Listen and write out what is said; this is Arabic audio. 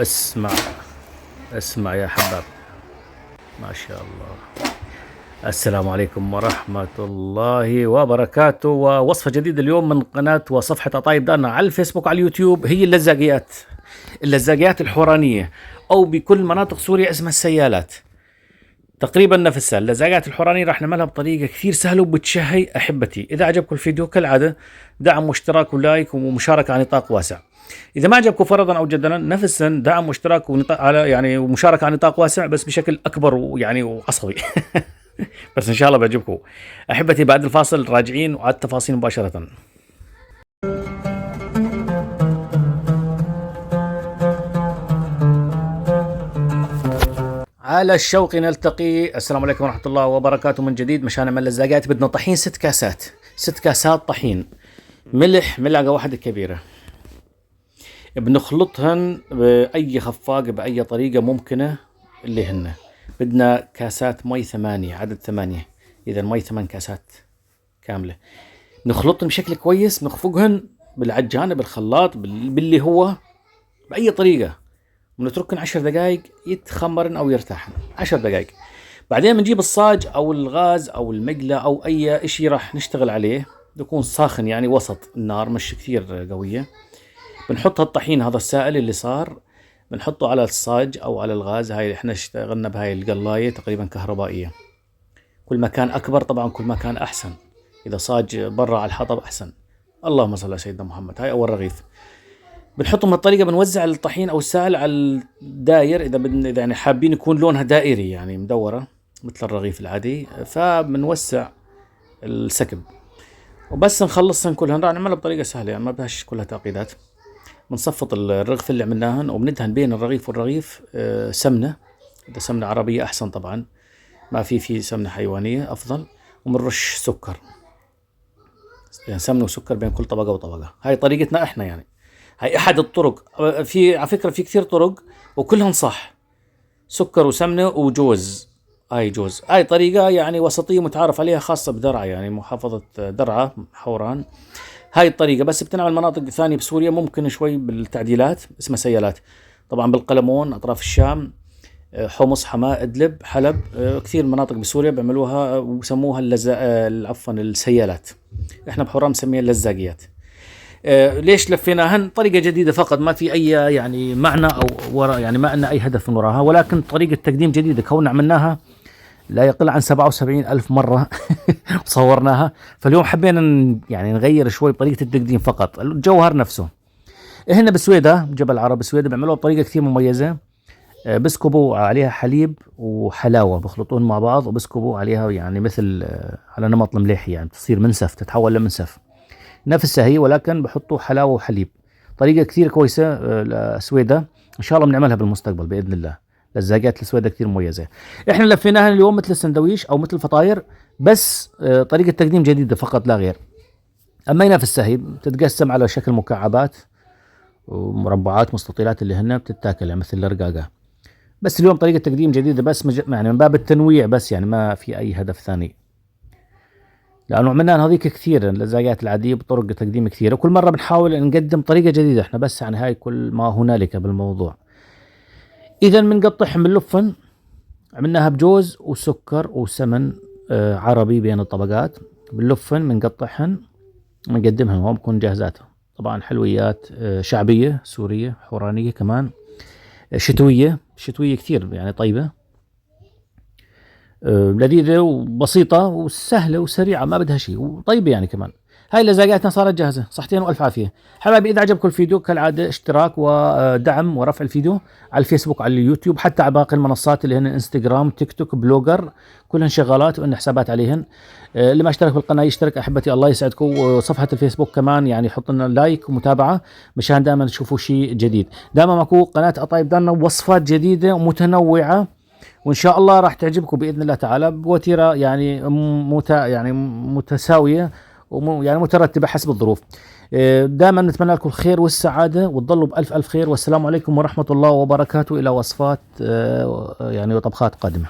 اسمع اسمع يا حباب، ما شاء الله. السلام عليكم ورحمة الله وبركاته، ووصفة جديدة اليوم من قناة وصفحة أطايب دارنا على الفيسبوك وعلى اليوتيوب. هي اللزاقيات الحورانية، أو بكل مناطق سوريا اسمها السيالات، تقريبا نفسها. اللزاقات الحورانية راح نعملها بطريقة كثير سهلة وبتشهي أحبتي. إذا عجبكم الفيديو كالعادة دعم واشتراك ولايك ومشاركة على نطاق واسع. إذا ما عجبكم فرضا أو جدلا نفسا دعم واشتراك ونطاق على ومشاركة على نطاق واسع، بس بشكل أكبر وعصبي. بس إن شاء الله بيعجبكم أحبتي. بعد الفاصل راجعين وعلى التفاصيل مباشرة. على الشوق نلتقي. السلام عليكم ورحمة الله وبركاته من جديد. مشان نعمل لزاقات بدنا طحين 6 كاسات، 6 كاسات طحين، ملح ملعقة واحدة كبيرة. بنخلطهن بأي خفاق بأي طريقة ممكنة. اللي هن بدنا كاسات مي 8، عدد 8، إذا المي 8 كاسات كاملة. نخلطهن بشكل كويس، نخفقهن بالعجانة بالخلاط باللي هو بأي طريقة، ونتركهن 10 دقائق يتخمرن أو يرتاحن 10 دقائق. بعدين بنجيب الصاج أو الغاز أو المقلة أو أي إشي راح نشتغل عليه، يكون ساخن يعني وسط النار مش كثير قوية. بنحط الطحين هذا السائل اللي صار، بنحطه على الصاج أو على الغاز. هاي احنا اشتغلنا بهاي القلاية تقريبا كهربائية. كل ما كان أكبر طبعا كل ما كان أحسن، إذا صاج برا على الحطب أحسن. اللهم صل على سيدنا محمد. هاي أول رغيف بنحطهم بهالطريقة. بنوزع الطحين أو السائل على الداير، إذا يعني حابين يكون لونها دائري يعني مدورة مثل الرغيف العادي، فبنوسع السكب وبس نخلصهن كلهن. راح نعملها بطريقة سهلة يعني ما بدهاش كلها تعقيدات. بنصفط الرغف اللي عملناهن وبندهن بين الرغيف والرغيف سمنة. إذا سمنة عربية أحسن طبعا، ما في سمنة حيوانية أفضل. ومنرش سكر، يعني سمنة وسكر بين كل طبقة وطبقة. هاي طريقتنا إحنا يعني، هاي أحد الطرق. في على فكرة في كثير طرق وكلهم صح، سكر وسمنة وجوز. هاي جوز، هاي طريقة يعني وسطية متعارف عليها، خاصة بدرعا يعني محافظة درعا حوران. هاي الطريقة بس بتنعمل مناطق ثانية بسوريا ممكن شوي بالتعديلات، اسمها سيالات. طبعا بالقلمون أطراف الشام، حمص، حماة، إدلب، حلب، كثير مناطق بسوريا بيعملوها وبسموها عفوا السيالات. احنا بحوران بنسميها اللزاقيات. ليش لفيناهن؟ طريقة جديدة فقط، ما في أي يعني معنى أو وراء، يعني ما لنا أي هدف من وراها، ولكن طريقة تقديم جديدة كون عملناها لا يقل عن 77 ألف مرة وصورناها. فاليوم حبينا يعني نغير شوي بطريقة التقديم فقط، الجوهر نفسه. هنا بسويدة جبل عرب بسويدة بيعملوها بطريقة كثير مميزة. بسكبوا عليها حليب وحلاوة، بخلطون مع بعض وبسكبوا عليها يعني مثل على نمط المليحي، يعني تصير منسف، تتحول لمنسف نفسها هي، ولكن بحطوا حلاوة وحليب. طريقة كثير كويسة لسويدة، إن شاء الله بنعملها بالمستقبل بإذن الله. لزاقات السويدة كثير مميزة. إحنا لفيناها اليوم مثل السندويش أو مثل الفطاير، بس طريقة تقديم جديدة فقط لا غير. أما هنا في السهي بتتقسم على شكل مكعبات ومربعات مستطيلات اللي هن بتتاكل يعني مثل الرقاقة. بس اليوم طريقة تقديم جديدة بس يعني من باب التنويع بس، يعني ما في أي هدف ثاني، لأنه عملنا هذيك كثير اللزاقات العادية بطرق تقديم كثيرة، وكل مرة بنحاول نقدم طريقة جديدة احنا بس، يعني هاي كل ما هنالك بالموضوع. إذا بنقطعهم باللفن، عملناها بجوز وسكر وسمن عربي بين الطبقات. باللفن بنقطعهن بنقدمهن وهم بكون جاهزات. طبعا حلويات شعبية سورية حورانية كمان، شتوية كثير يعني طيبة، لذيذة وبسيطة وسهلة وسريعة ما بدها شيء وطيبة يعني كمان. هاي لزاقاتنا صارت جاهزة. صحتين وألف عافية حبايبي. إذا عجبكم الفيديو كالعادة اشتراك ودعم ورفع الفيديو على الفيسبوك على اليوتيوب، حتى على باقي المنصات اللي هن انستغرام تيك توك بلوجر، كلهن شغالات وإن حسابات عليهن. اللي ما اشترك بالقناة يشترك أحبتي، الله يسعدكم. وصفحة الفيسبوك كمان يعني حط لنا لايك ومتابعة مشان دائما تشوفوا شيء جديد. دائما ماكو قناة أطايب دارنا وصفات جديدة ومتنوعة، وإن شاء الله راح تعجبكم بإذن الله تعالى بوتيرة يعني متساوية يعني مترتبة حسب الظروف. دائما نتمنى لكم الخير والسعادة وتضلوا بألف ألف خير. والسلام عليكم ورحمة الله وبركاته. إلى وصفات يعني وطبخات قادمة.